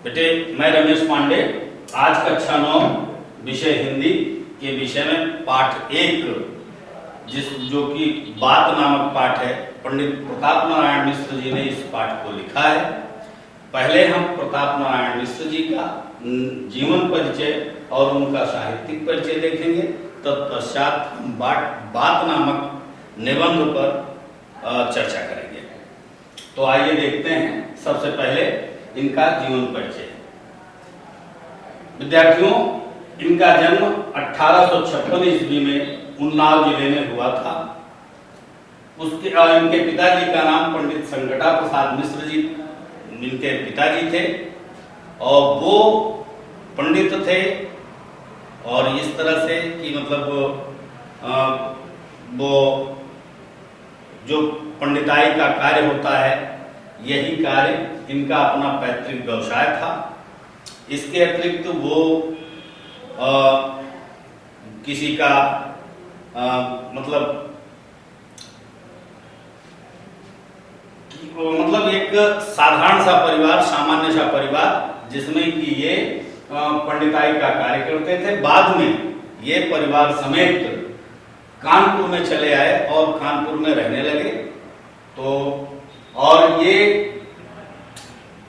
बेटे, मैं रमेश पांडे आज कक्षा 9 विषय हिंदी के विषय में पाठ 1 जो कि बात नामक पाठ है, पंडित प्रताप नारायण मिश्र जी ने इस पाठ को लिखा है। पहले हम प्रताप नारायण मिश्र जी का जीवन परिचय और उनका साहित्यिक परिचय देखेंगे, तत्पश्चात हम बात नामक निबंध पर चर्चा करेंगे। तो आइए देखते हैं। सबसे पहले इनका जीवन परिचय। विद्यार्थियों, इनका जन्म 1856 ईस्वी में उन्नाव जिले में हुआ था। इनके पिताजी का नाम पंडित संगटा प्रसाद मिश्र जी इनके पिताजी थे और वो पंडित थे। और इस तरह से कि मतलब वो जो पंडिताई का कार्य होता है, यही कार्य इनका अपना पैतृक व्यवसाय था। इसके अतिरिक्त वो किसी का मतलब एक साधारण सा परिवार, सामान्य सा परिवार, जिसमें कि ये पंडिताई का कार्य करते थे। बाद में ये परिवार समेत कानपुर में चले आए और कानपुर में रहने लगे। तो और ये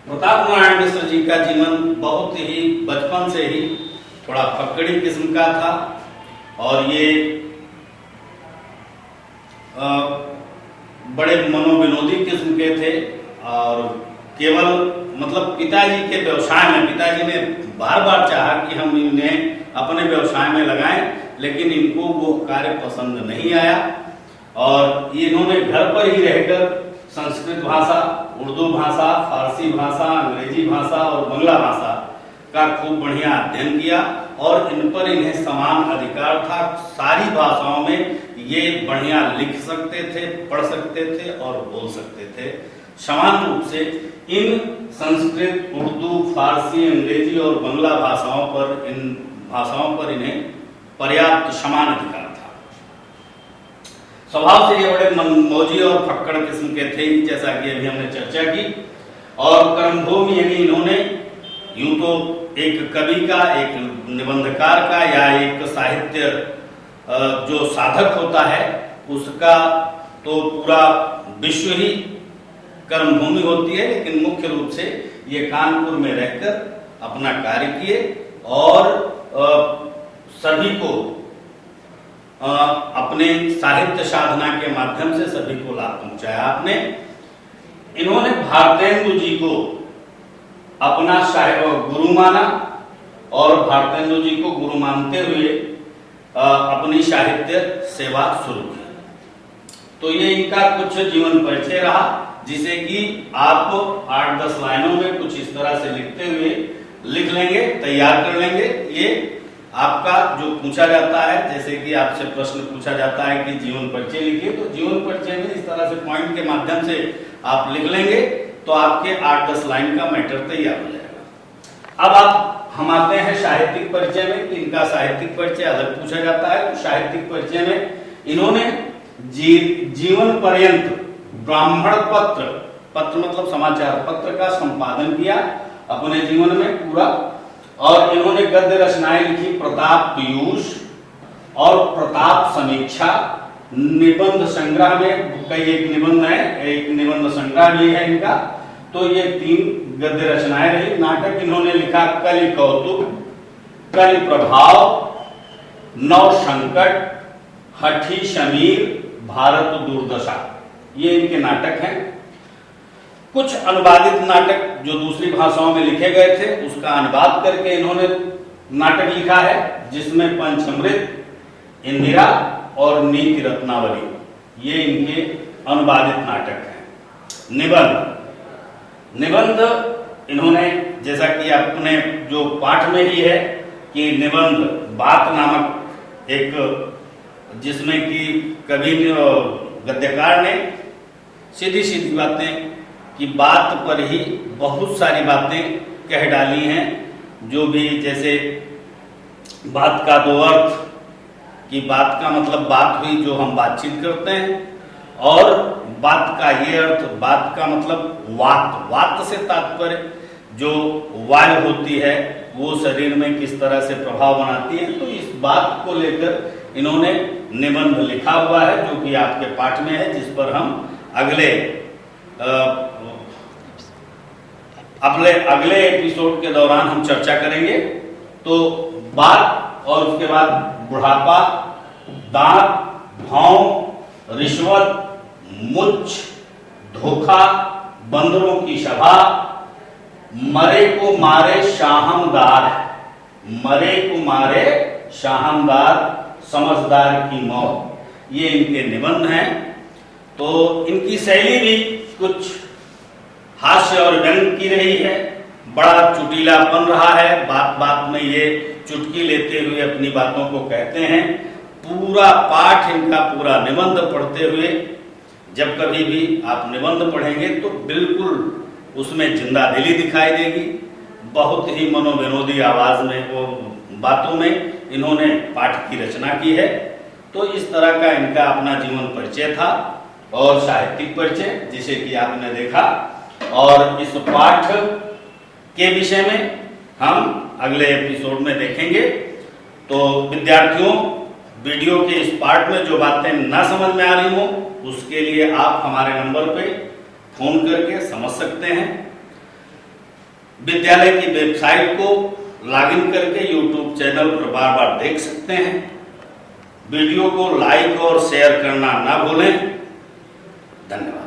प्रताप नारायण मिश्र जी का जीवन बहुत ही बचपन से ही थोड़ा फक्कड़ी किस्म का था और ये बड़े मनोविनोदी किस्म के थे। और केवल मतलब पिताजी के व्यवसाय में, पिताजी ने बार बार चाहा कि हम इन्हें अपने व्यवसाय में लगाएं, लेकिन इनको वो कार्य पसंद नहीं आया और इन्होंने घर पर ही रहकर संस्कृत भाषा, उर्दू भाषा, फारसी भाषा, अंग्रेजी भाषा और बांग्ला भाषा का खूब बढ़िया अध्ययन किया और इन पर इन्हें समान अधिकार था। सारी भाषाओं में ये बढ़िया लिख सकते थे, पढ़ सकते थे और बोल सकते थे। समान रूप से इन संस्कृत, उर्दू, फारसी, अंग्रेजी और बांग्ला भाषाओं पर इन्हें पर्याप्त समान अधिकार था। स्वभाव से ये बड़े मौजी और फक्कड़ किस्म के थे, जैसा कि अभी हमने चर्चा की। और कर्मभूमि यानी इन्होंने यूं तो एक कवि का, एक निबंधकार का या एक साहित्य जो साधक होता है उसका तो पूरा विश्व ही कर्मभूमि होती है, लेकिन मुख्य रूप से ये कानपुर में रहकर अपना कार्य किए और सभी को अपने साहित्य साधना के माध्यम से सभी को लाभ पहुंचाया। आपने इन्होंने भारतेंदु जी को अपना गुरु माना और भारतेंदु जी को गुरु मानते हुए अपनी साहित्य सेवा शुरू की। तो ये इनका कुछ जीवन परिचय रहा, जिसे कि आप 8-10 लाइनों में कुछ इस तरह से लिखते हुए लिख लेंगे, तैयार कर लेंगे। ये आपका जो पूछा जाता है, जैसे कि आपसे प्रश्न पूछा जाता है कि जीवन परिचय लिखिए, तो जीवन परिचय में इस तरह से पॉइंट के माध्यम से आप लिख लेंगे तो आपके 8-10 लाइन का मैटर तैयार हो जाएगा। अब हम आते हैं साहित्यिक परिचय में कि इनका साहित्यिक परिचय अलग पूछा जाता है। तो साहित्यिक परिचय में इन्होंने जीवन पर्यंत ब्राह्मण पत्र मतलब समाचार पत्र का संपादन किया अपने जीवन में पूरा। और इन्होंने गद्य रचनाएं लिखी, प्रताप पीयूष और प्रताप समीक्षा, निबंध संग्रह में कई एक निबंध है, एक निबंध संग्रह भी है इनका। तो ये 3 गद्य रचनाएं रही। नाटक इन्होंने लिखा कलि कौतुक, कलि प्रभाव, नव संकट, हठी शमीर, भारत दुर्दशा, ये इनके नाटक हैं। कुछ अनुवादित नाटक जो दूसरी भाषाओं में लिखे गए थे उसका अनुवाद करके इन्होंने नाटक लिखा है, जिसमें पंचामृत, इंदिरा और नीति रत्नावली ये इनके अनुवादित नाटक हैं। निबंध इन्होंने, जैसा कि अपने जो पाठ में ही है कि निबंध बात नामक एक, जिसमें कि कवि गद्यकार ने सीधी सीधी बातें कि बात पर ही बहुत सारी बातें कह डाली हैं, जो भी जैसे बात का 2 अर्थ, कि बात का मतलब बात हुई जो हम बातचीत करते हैं, और बात का ये अर्थ, बात का मतलब वात, वात से तात्पर्य जो वायु होती है वो शरीर में किस तरह से प्रभाव बनाती है, तो इस बात को लेकर इन्होंने निबंध लिखा हुआ है जो कि आपके पाठ में है, जिस पर हम अगले एपिसोड के दौरान हम चर्चा करेंगे। तो बात और उसके बाद बुढ़ापा, दांत, भौं, रिश्वत, मुच्छ, धोखा, बंदरों की सभा, मरे को मारे शाहमदार, मरे को मारे शाहमदार, समझदार की मौत, ये इनके निबंध हैं। तो इनकी शैली भी कुछ हास्य और व्यंग की रही है, बड़ा चुटीलापन रहा है, बात बात में ये चुटकी लेते हुए अपनी बातों को कहते हैं। पूरा पाठ इनका, पूरा निबंध पढ़ते हुए जब कभी भी आप निबंध पढ़ेंगे तो बिल्कुल उसमें जिंदा दिली दिखाई देगी। बहुत ही मनोविनोदी आवाज में, वो बातों में इन्होंने पाठ की रचना की है। तो इस तरह का इनका अपना जीवन परिचय था और साहित्यिक परिचय, जिसे कि आपने देखा। और इस पाठ के विषय में हम अगले एपिसोड में देखेंगे। तो विद्यार्थियों, वीडियो के इस पार्ट में जो बातें ना समझ में आ रही हो, उसके लिए आप हमारे नंबर पे फोन करके समझ सकते हैं। विद्यालय की वेबसाइट को लॉगिन करके यूट्यूब चैनल पर बार बार देख सकते हैं। वीडियो को लाइक और शेयर करना ना भूलें। धन्यवाद।